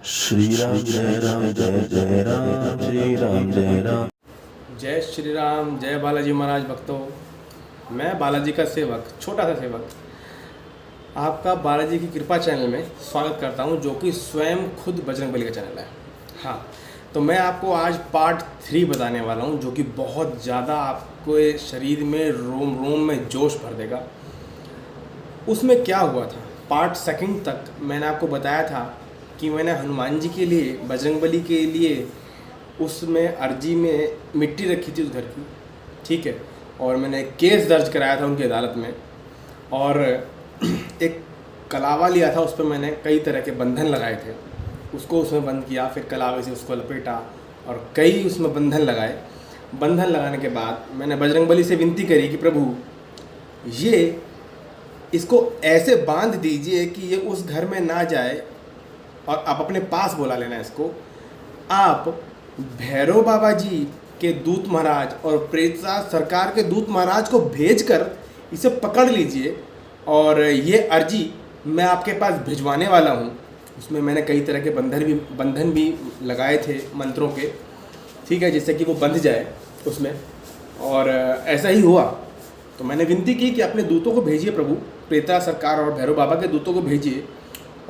श्री राम जय राम जय जय राम श्री राम जय राम। जय श्री राम, जय बालाजी महाराज भक्तों। मैं बालाजी का सेवक, छोटा सा सेवक, आपका बालाजी की कृपा चैनल में स्वागत करता हूं, जो कि स्वयं खुद बजरंगबली का चैनल है। हाँ, तो मैं आपको आज पार्ट 3 बताने वाला हूं, जो कि बहुत ज़्यादा आपको शरीर में रोम रोम में जोश भर देगा। उसमें क्या हुआ था, पार्ट 2 तक मैंने आपको बताया था कि मैंने हनुमान जी के लिए, बजरंगबली के लिए उसमें अर्जी में मिट्टी रखी थी उस घर की, ठीक है। और मैंने केस दर्ज कराया था उनकी अदालत में, और एक कलावा लिया था, उस पर मैंने कई तरह के बंधन लगाए थे। उसको उसमें बंद किया, फिर कलावे से उसको लपेटा और कई उसमें बंधन लगाए। बंधन लगाने के बाद मैंने बजरंगबली से विनती करी कि प्रभु, ये इसको ऐसे बांध दीजिए कि ये उस घर में ना जाए, और आप अपने पास बुला लेना इसको। आप भैरव बाबा जी के दूत महाराज और प्रेतराज सरकार के दूत महाराज को भेजकर इसे पकड़ लीजिए, और ये अर्जी मैं आपके पास भिजवाने वाला हूँ। उसमें मैंने कई तरह के बंधन भी लगाए थे मंत्रों के, ठीक है, जिससे कि वो बंध जाए उसमें। और ऐसा ही हुआ। तो मैंने विनती की कि अपने दूतों को भेजिए प्रभु, प्रेतराज सरकार और भैरव बाबा के दूतों को भेजिए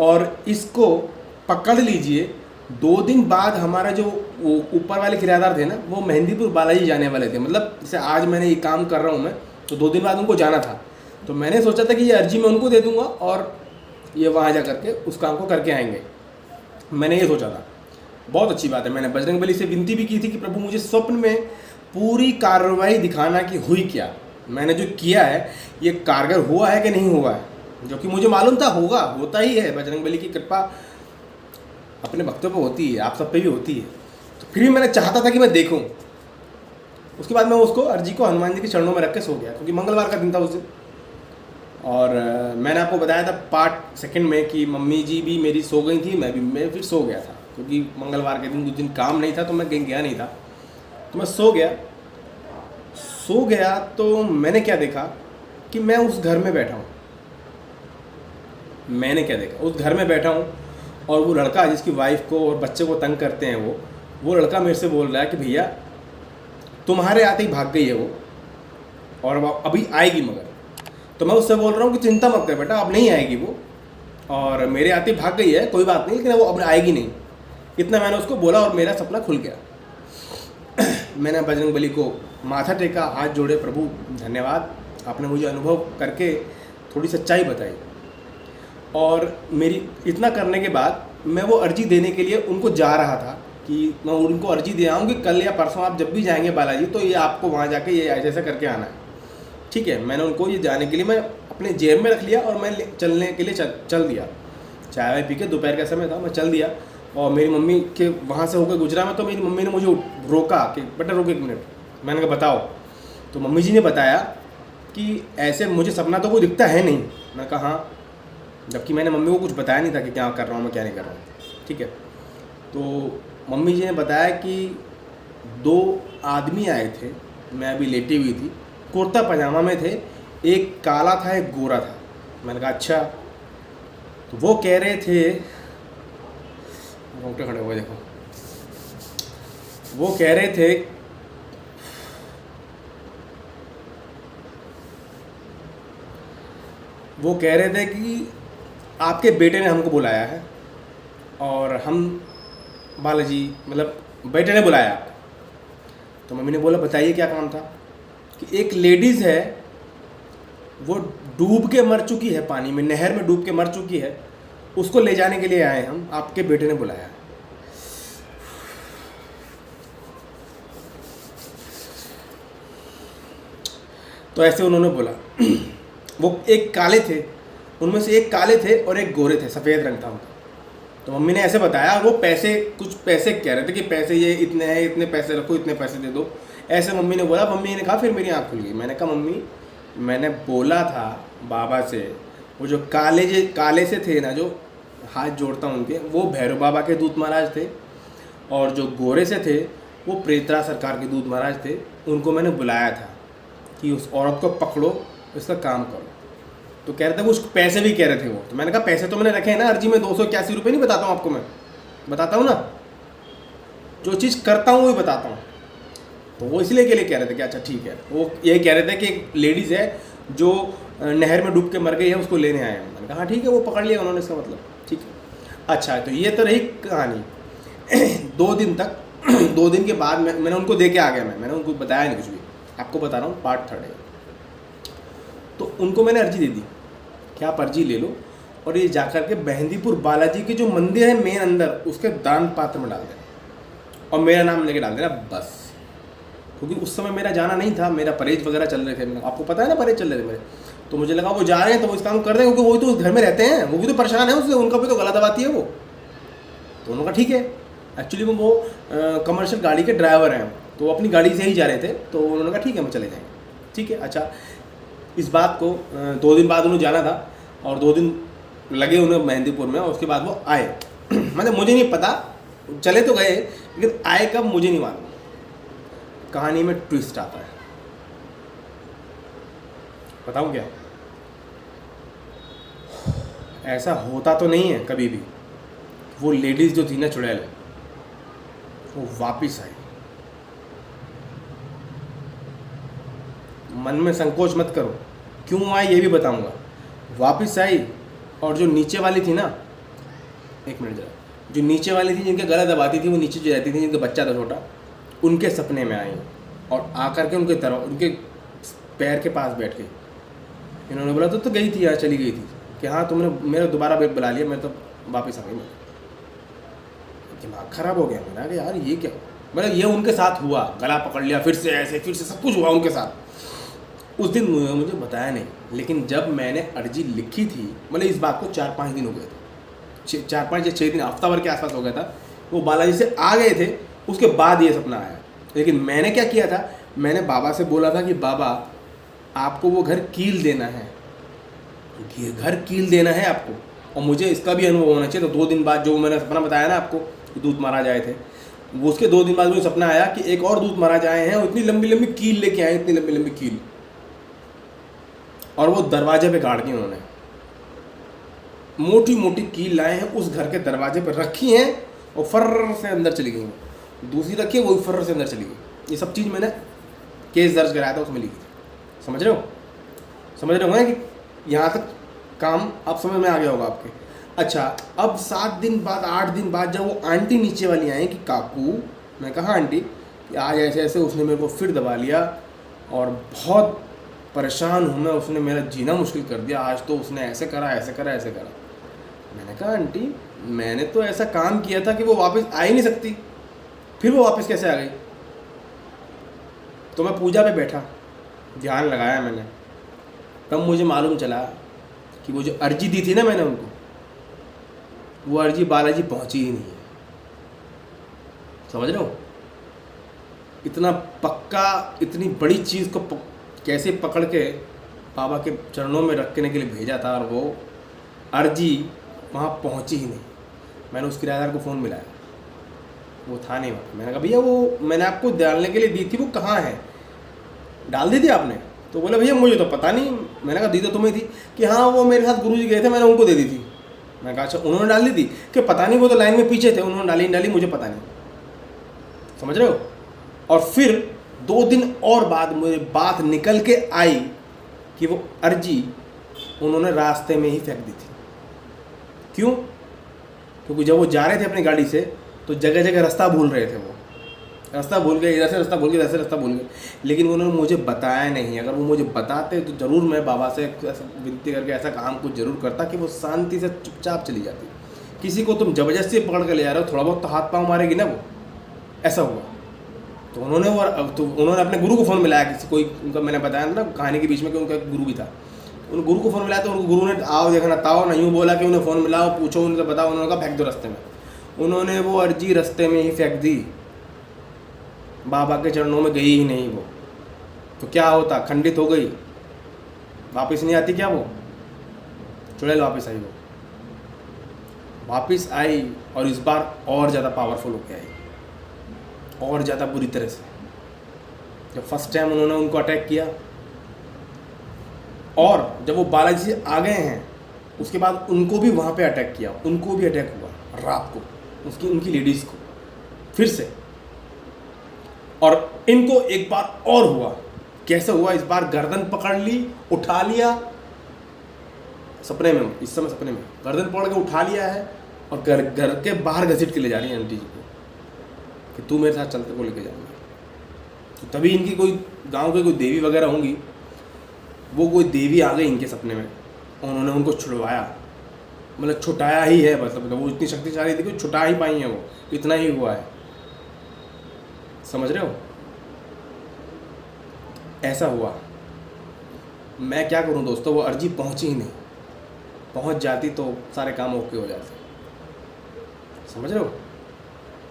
और इसको पकड़ लीजिए। 2 दिन बाद हमारा जो वो ऊपर वाले किराएदार थे ना, वो मेहंदीपुर बालाजी जाने वाले थे। मतलब जैसे आज मैंने ये काम कर रहा हूँ मैं, तो 2 दिन बाद उनको जाना था। तो मैंने सोचा था कि ये अर्जी मैं उनको दे दूँगा और ये वहाँ जा करके उस काम को करके आएंगे। मैंने ये सोचा था। बहुत अच्छी बात है। मैंने बजरंगबली से विनती भी की थी कि प्रभु, मुझे स्वप्न में पूरी कार्रवाई दिखाना कि हुई क्या, मैंने जो किया है ये कारगर हुआ है कि नहीं हुआ है, जो कि मुझे मालूम था होगा, होता ही है। बजरंगबली की कृपा अपने भक्तों पे होती है, आप सब पे भी होती है। तो फिर भी मैंने चाहता था कि मैं देखूं। उसके बाद मैं उसको अर्जी को हनुमान जी के चरणों में रख के सो गया, क्योंकि मंगलवार का दिन था उस दिन। और मैंने आपको बताया था पार्ट 2 में कि मम्मी जी भी मेरी सो गई थी, मैं फिर सो गया था, क्योंकि मंगलवार के दिन उस दिन काम नहीं था, तो मैं कहीं गया नहीं था। तो मैं सो गया तो मैंने क्या देखा कि मैं उस घर में बैठा हूँ। मैंने क्या देखा, उस घर में बैठा हूँ और वो लड़का जिसकी वाइफ को और बच्चे को तंग करते हैं, वो लड़का मेरे से बोल रहा है कि भैया तुम्हारे आते ही भाग गई है वो, और वो अभी आएगी। मगर तो मैं उससे बोल रहा हूँ कि चिंता मत कर बेटा, अब नहीं आएगी वो, और मेरे आते ही भाग गई है, कोई बात नहीं, लेकिन वो अब आएगी नहीं। इतना मैंने उसको बोला और मेरा सपना खुल गया। मैंने बजरंगबली को माथा टेका, हाथ जोड़े, प्रभु धन्यवाद, आपने मुझे अनुभव करके थोड़ी सच्चाई बताई। और मेरी इतना करने के बाद मैं वो अर्जी देने के लिए उनको जा रहा था कि मैं उनको अर्जी दे आऊँ कि कल या परसों आप जब भी जाएंगे बालाजी, तो ये आपको वहाँ जाके ये ऐसे ऐसा करके आना है, ठीक है। मैंने उनको ये जाने के लिए मैं अपने जेब में रख लिया और मैं चलने के लिए चल दिया। चाय वाय पी के, दोपहर का समय था, मैं चल दिया। और मेरी मम्मी के वहाँ से होकर गुजरा मैं, तो मेरी मम्मी ने मुझे रोका कि बेटा रुक 1 मिनट। मैंने कहा बताओ। तो मम्मी जी ने बताया कि ऐसे मुझे सपना तो कोई दिखता है नहीं। मैंने कहा हाँ, जबकि मैंने मम्मी को कुछ बताया नहीं था कि क्या कर रहा हूँ मैं, क्या नहीं कर रहा हूँ, ठीक है। तो मम्मी जी ने बताया कि 2 आदमी आए थे, मैं अभी लेटी हुई थी, कुर्ता पजामा में थे, एक काला था एक गोरा था। मैंने कहा अच्छा। तो वो कह रहे थे, रोंगटे खड़े हुए देखो, वो कह रहे थे कि आपके बेटे ने हमको बुलाया है, और हम बालाजी, मतलब बेटे ने बुलाया आपको। तो मम्मी ने बोला बताइए क्या काम था। कि एक लेडीज़ है, वो डूब के मर चुकी है, पानी में, नहर में डूब के मर चुकी है, उसको ले जाने के लिए आए हम, आपके बेटे ने बुलाया है। तो ऐसे उन्होंने बोला। वो एक काले थे, उनमें से एक काले थे और एक गोरे थे, सफ़ेद रंग था उनका। तो मम्मी ने ऐसे बताया, और वो कुछ पैसे कह रहे थे कि पैसे ये इतने हैं, इतने पैसे रखो, इतने पैसे दे दो, ऐसे मम्मी ने बोला। मम्मी ने कहा, फिर मेरी आँख खुल गई। मैंने कहा मम्मी, मैंने बोला था बाबा से, वो जो काले से थे ना, जो हाथ जोड़ता हूँ उनके, वो भैरव बाबा के दूत महाराज थे, और जो गोरे से थे वो प्रेतराज सरकार के दूत महाराज थे। उनको मैंने बुलाया था कि उस औरत को पकड़ो, इसका काम करो। तो कह रहे थे वो, पैसे भी कह रहे थे वो। तो मैंने कहा पैसे तो मैंने रखे हैं ना अर्जी में, 281 रुपये नहीं बताता हूँ आपको मैं, बताता हूँ ना, जो चीज़ करता हूँ वही बताता हूँ। तो वो इसलिए के लिए कह रहे थे कि अच्छा ठीक है, वो ये कह रहे थे कि एक लेडीज़ है जो नहर में डूब के मर गई है, उसको लेने आए हैं। मैंने कहा हाँ ठीक है, वो पकड़ लिया उन्होंने, इसका मतलब ठीक है। अच्छा तो ये तो रही कहानी। 2 दिन तक 2 दिन के बाद मैंने उनको दे के आ गया, मैंने उनको बताया नहीं कुछ भी, आपको बता रहा हूँ, पार्ट 3 है। तो उनको मैंने अर्जी दे दी कि आप अर्जी ले लो और ये जाकर के मेहंदीपुर बालाजी के जो मंदिर है मेन अंदर, उसके दान पात्र में डाल देना और मेरा नाम लेके डाल देना बस। क्योंकि उस समय मेरा जाना नहीं था, मेरा परहेज वगैरह चल रहे थे, आपको पता है ना परहेज चल रहे थे मेरे। तो मुझे लगा वो जा रहे हैं तो वो इस काम कर रहे हैं, क्योंकि वो तो घर में रहते हैं, वो भी तो परेशान है उससे, उनका भी तो गला दबाती है वो। तो उन्होंने कहा ठीक है, एक्चुअली वो कमर्शियल गाड़ी के ड्राइवर हैं, तो वो अपनी गाड़ी से ही जा रहे थे। तो उन्होंने कहा ठीक है हम चले जाएंगे, ठीक है। अच्छा इस बात को 2 दिन बाद उन्हें जाना था और 2 दिन लगे उन्हें मेहंदीपुर में, और उसके बाद वो आए। मतलब मुझे नहीं पता, चले तो गए लेकिन आए कब मुझे नहीं मालूम। कहानी में ट्विस्ट आता है, बताऊं क्या? ऐसा होता तो नहीं है कभी भी। वो लेडीज जो थी ना चुड़ैल, वो वापिस आई। मन में संकोच मत करो, क्यों आई ये भी बताऊंगा। वापिस आई और जो नीचे वाली थी ना, एक मिनट जरा, जो नीचे वाली थी जिनके गला दबाती थी, वो नीचे जो रहती थी, जिनका बच्चा था छोटा, उनके सपने में आई और आकर के उनके पैर के पास बैठ गई। इन्होंने बोला तो गई थी यार, चली गई थी कि हाँ तुमने मेरा दोबारा बुला लिया, मैं तो वापस आ गई। दिमाग खराब हो गया मेरा कि यार ये क्या, मतलब ये उनके साथ हुआ, गला पकड़ लिया, फिर से ऐसे, फिर से सब कुछ हुआ उनके साथ। उस दिन मुझे बताया नहीं, लेकिन जब मैंने अर्जी लिखी थी, मतलब इस बात को 4-5 दिन हो गए थे, 4-5 या 6 दिन, हफ्ता भर के आसपास हो गया था। वो बालाजी से आ गए थे, उसके बाद ये सपना आया। लेकिन मैंने क्या किया था, मैंने बाबा से बोला था कि बाबा आपको वो घर कील देना है, घर कील देना है आपको, और मुझे इसका भी अनुभव होना चाहिए। तो 2 दिन बाद जो मैंने सपना बताया ना आपको कि दूत महाराज आए थे, वो उसके 2 दिन बाद मुझे सपना आया कि एक और दूत महाराज आए हैं, इतनी लंबी लंबी कील लेके आए, इतनी लंबी लंबी कील, और वो दरवाजे पे गाड़ दी उन्होंने, मोटी मोटी कील लाए हैं, उस घर के दरवाजे पर रखी हैं और फर्र से अंदर चली गई। दूसरी रखी है, वो फर्र से अंदर चली गई। ये सब चीज़ मैंने केस दर्ज कराया था, उसमें लिखी थी। समझ रहे हो? समझ रहे हो ना कि यहाँ तक काम आप समझ में आ गया होगा आपके। अच्छा अब 7 दिन बाद 8 दिन बाद जब वो आंटी नीचे वाली आई कि काकू, मैं कहा आंटी कि आज ऐसे ऐसे उसने मेरे को फिर दबा लिया और बहुत परेशान हूँ मैं, उसने मेरा जीना मुश्किल कर दिया, आज तो उसने ऐसे करा ऐसे करा ऐसे करा। मैंने कहा आंटी मैंने तो ऐसा काम किया था कि वो वापस आ ही नहीं सकती, फिर वो वापस कैसे आ गई? तो मैं पूजा पे बैठा, ध्यान लगाया मैंने, तब मुझे मालूम चला कि वो जो अर्जी दी थी ना मैंने उनको, वो अर्जी बालाजी पहुंची ही नहीं है। समझ रहे हो? इतना पक्का, इतनी बड़ी चीज़ को कैसे पकड़ के बाबा के चरणों में रखने के लिए भेजा था, और वो अर्जी वहाँ पहुंची ही नहीं। मैंने उस किराएदार को फ़ोन मिलाया, वो था नहीं वहाँ। मैंने कहा भैया वो मैंने आपको डालने के लिए दी थी, वो कहाँ है? डाल दी थी आपने? तो बोले भैया मुझे तो पता नहीं। मैंने कहा दी तो तुम्हें थी कि हाँ वो मेरे साथ गुरुजी गए थे, मैंने उनको दे दी थी। मैंने कहा अच्छा उन्होंने डाल दी थी कि पता नहीं, वो तो लाइन में पीछे थे, उन्होंने डाली मुझे पता नहीं। समझ रहे हो? और फिर 2 दिन और बाद मुझे बात निकल के आई कि वो अर्जी उन्होंने रास्ते में ही फेंक दी थी। क्यों? क्योंकि जब वो जा रहे थे अपनी गाड़ी से तो जगह जगह रास्ता भूल रहे थे, वो रास्ता भूल गए, इधर से रास्ता भूल गए, इधर से रास्ता भूल गए, लेकिन उन्होंने मुझे बताया नहीं। अगर वो मुझे बताते तो ज़रूर मैं बाबा से विनती करके ऐसा काम कुछ ज़रूर करता कि वो शांति से चुपचाप चली जाती। किसी को तुम ज़बरदस्ती पकड़ कर ले जा रहे हो, थोड़ा बहुत तो हाथ पाँव मारेगी ना वो, ऐसा हुआ। तो उन्होंने अपने गुरु को फ़ोन मिलाया, किसी कोई उनका, मैंने बताया ना कहानी के बीच में कि उनका गुरु भी था, उन गुरु को फ़ोन मिलाया तो उनको गुरु ने आओ देखना ताओ ना यूँ बोला कि उन्हें फ़ोन मिलाओ, पूछो उनसे बताओ। उन्होंने कहा फेंक दो रास्ते में। उन्होंने वो अर्जी रास्ते में ही फेंक दी, बाबा के चरणों में गई ही नहीं वो। तो क्या होता? खंडित हो गई, वापस नहीं आती क्या वो चुड़ैल? वापस आई, वो वापस आई और इस बार और ज़्यादा पावरफुल होकर आई, और ज़्यादा बुरी तरह से। जब फर्स्ट टाइम उन्होंने उनको अटैक किया और जब वो बालाजी से आ गए हैं उसके बाद उनको भी वहाँ पे अटैक किया, उनको भी अटैक हुआ रात को। उनकी लेडीज़ को फिर से। और इनको एक बार और हुआ। कैसे हुआ? इस बार गर्दन पकड़ ली, उठा लिया, सपने में, इस समय सपने में गर्दन पकड़ के उठा लिया है और घर के बाहर घसीट के ले जा रही है आंटी जी को कि तू मेरे साथ चलते को लेके जाऊंगा। तो तभी इनकी कोई गांव की कोई देवी वगैरह होंगी, वो कोई देवी आ गई इनके सपने में, उन्होंने उनको छुड़वाया, मतलब छुटाया ही है, मतलब वो इतनी शक्तिशाली थी कि छुटा ही पाई हैं वो, इतना ही हुआ है। समझ रहे हो? ऐसा हुआ। मैं क्या करूं दोस्तों, वो अर्जी पहुंची ही नहीं, पहुंच जाती तो सारे काम ओके हो जाते। समझ रहे हो?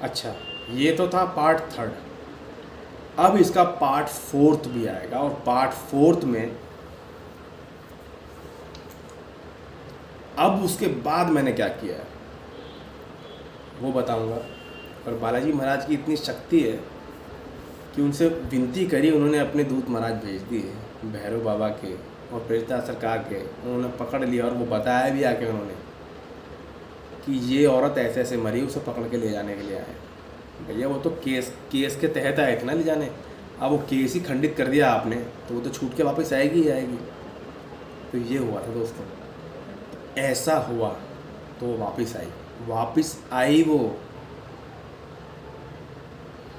अच्छा, ये तो था पार्ट 3। अब इसका पार्ट 4 भी आएगा, और पार्ट 4 में अब उसके बाद मैंने क्या किया है वो बताऊंगा। और बालाजी महाराज की इतनी शक्ति है कि उनसे विनती करी, उन्होंने अपने दूत महाराज भेज दिए भैरव बाबा के और प्रेरिता सरकार के, उन्होंने पकड़ लिया और वो बताया भी आके उन्होंने कि ये औरत ऐसे ऐसे मरी, उसे पकड़ के ले जाने के लिए आए। भैया वो तो केस के तहत आए थे ना ले जाने, अब वो केस ही खंडित कर दिया आपने, तो वो तो छूट के वापस आएगी ही आएगी। तो ये हुआ था दोस्तों, ऐसा हुआ तो वो वापस आई वो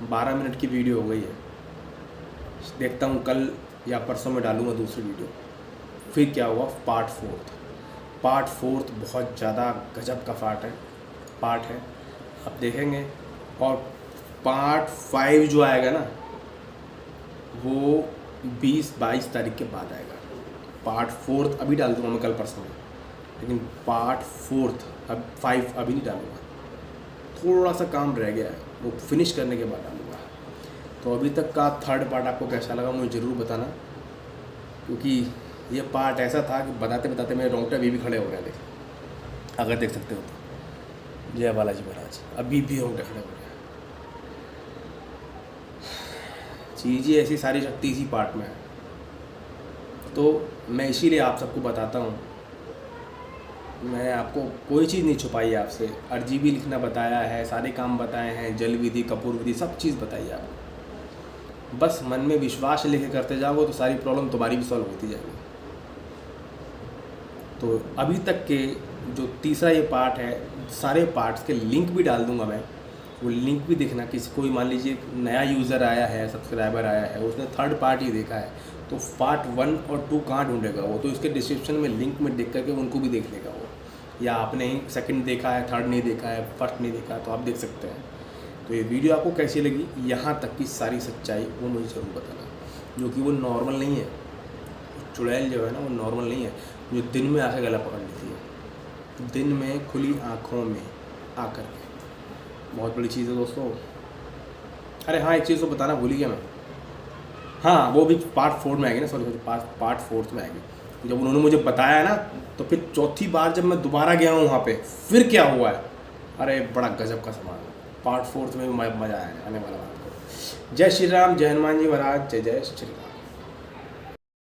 12 मिनट की वीडियो हो गई है। देखता हूँ कल या परसों में डालूंगा दूसरी वीडियो। फिर क्या हुआ? पार्ट 4 बहुत ज़्यादा गजब का पार्ट है, आप देखेंगे। और पार्ट 5 जो आएगा ना, वो 20-22 तारीख के बाद आएगा। पार्ट 4 अभी डाल दूँगा मैं कल परसों में, लेकिन पार्ट 5 अभी नहीं डालूँगा, थोड़ा सा काम रह गया है, वो फिनिश करने के बाद डालूँगा। तो अभी तक का 3rd पार्ट आपको कैसा लगा मुझे ज़रूर बताना, क्योंकि ये पार्ट ऐसा था कि बताते बताते मेरे रोंगटे अभी भी खड़े हो रहे थे, अगर देख सकते हो तो। जय बालाजी महाराज, अभी भी रोंगटे खड़े हो रहे हैं। चीज़ें ऐसी सारी शक्ति इसी पार्ट में है, तो मैं इसीलिए आप सबको बताता हूँ। मैं आपको कोई चीज़ नहीं छुपाई आपसे, अर्जी भी लिखना बताया है, सारे काम बताए हैं, जल विधि, कपूर विधि, सब चीज़ बताई है आपको। बस मन में विश्वास लेके करते जाओगे तो सारी प्रॉब्लम तुम्हारी भी सॉल्व होती जाएगी। तो अभी तक के जो तीसरा ये पार्ट है, सारे पार्ट्स के लिंक भी डाल दूंगा मैं, वो लिंक भी देखना। किसी कोई मान लीजिए नया यूज़र आया है, सब्सक्राइबर आया है, उसने 3rd पार्ट ही देखा है, तो पार्ट 1 और 2 कहाँ ढूंढेगा वो? तो इसके डिस्क्रिप्शन में लिंक में देख करके उनको भी देख लेगा वो। या आपने ही 2nd देखा है, 3rd नहीं देखा है, 1st नहीं देखा है, तो आप देख सकते हैं। तो ये वीडियो आपको कैसी लगी, यहाँ तक की सारी सच्चाई वो मुझे ज़रूर बताना, जो कि वो नॉर्मल नहीं है। चुड़ैल जो है ना, वो नॉर्मल नहीं है, जो दिन में आकर गला पकड़ लेती है, दिन में खुली आँखों में आकर के। बहुत बड़ी चीज़ है दोस्तों। अरे हाँ, एक चीज़ तो बताना भूल गया मैं, हाँ वो भी पार्ट 4 में आएगी ना, सॉरी पार्ट 4 में आएगी। जब उन्होंने मुझे बताया ना, तो फिर चौथी बार जब मैं दोबारा गया हूँ वहाँ पे, फिर क्या हुआ है, अरे बड़ा गजब का सामान। पार्ट 4 में मज़ा आने वाला है आपको। जय श्री राम, जय हनुमान जी महाराज, जय जय श्री राम।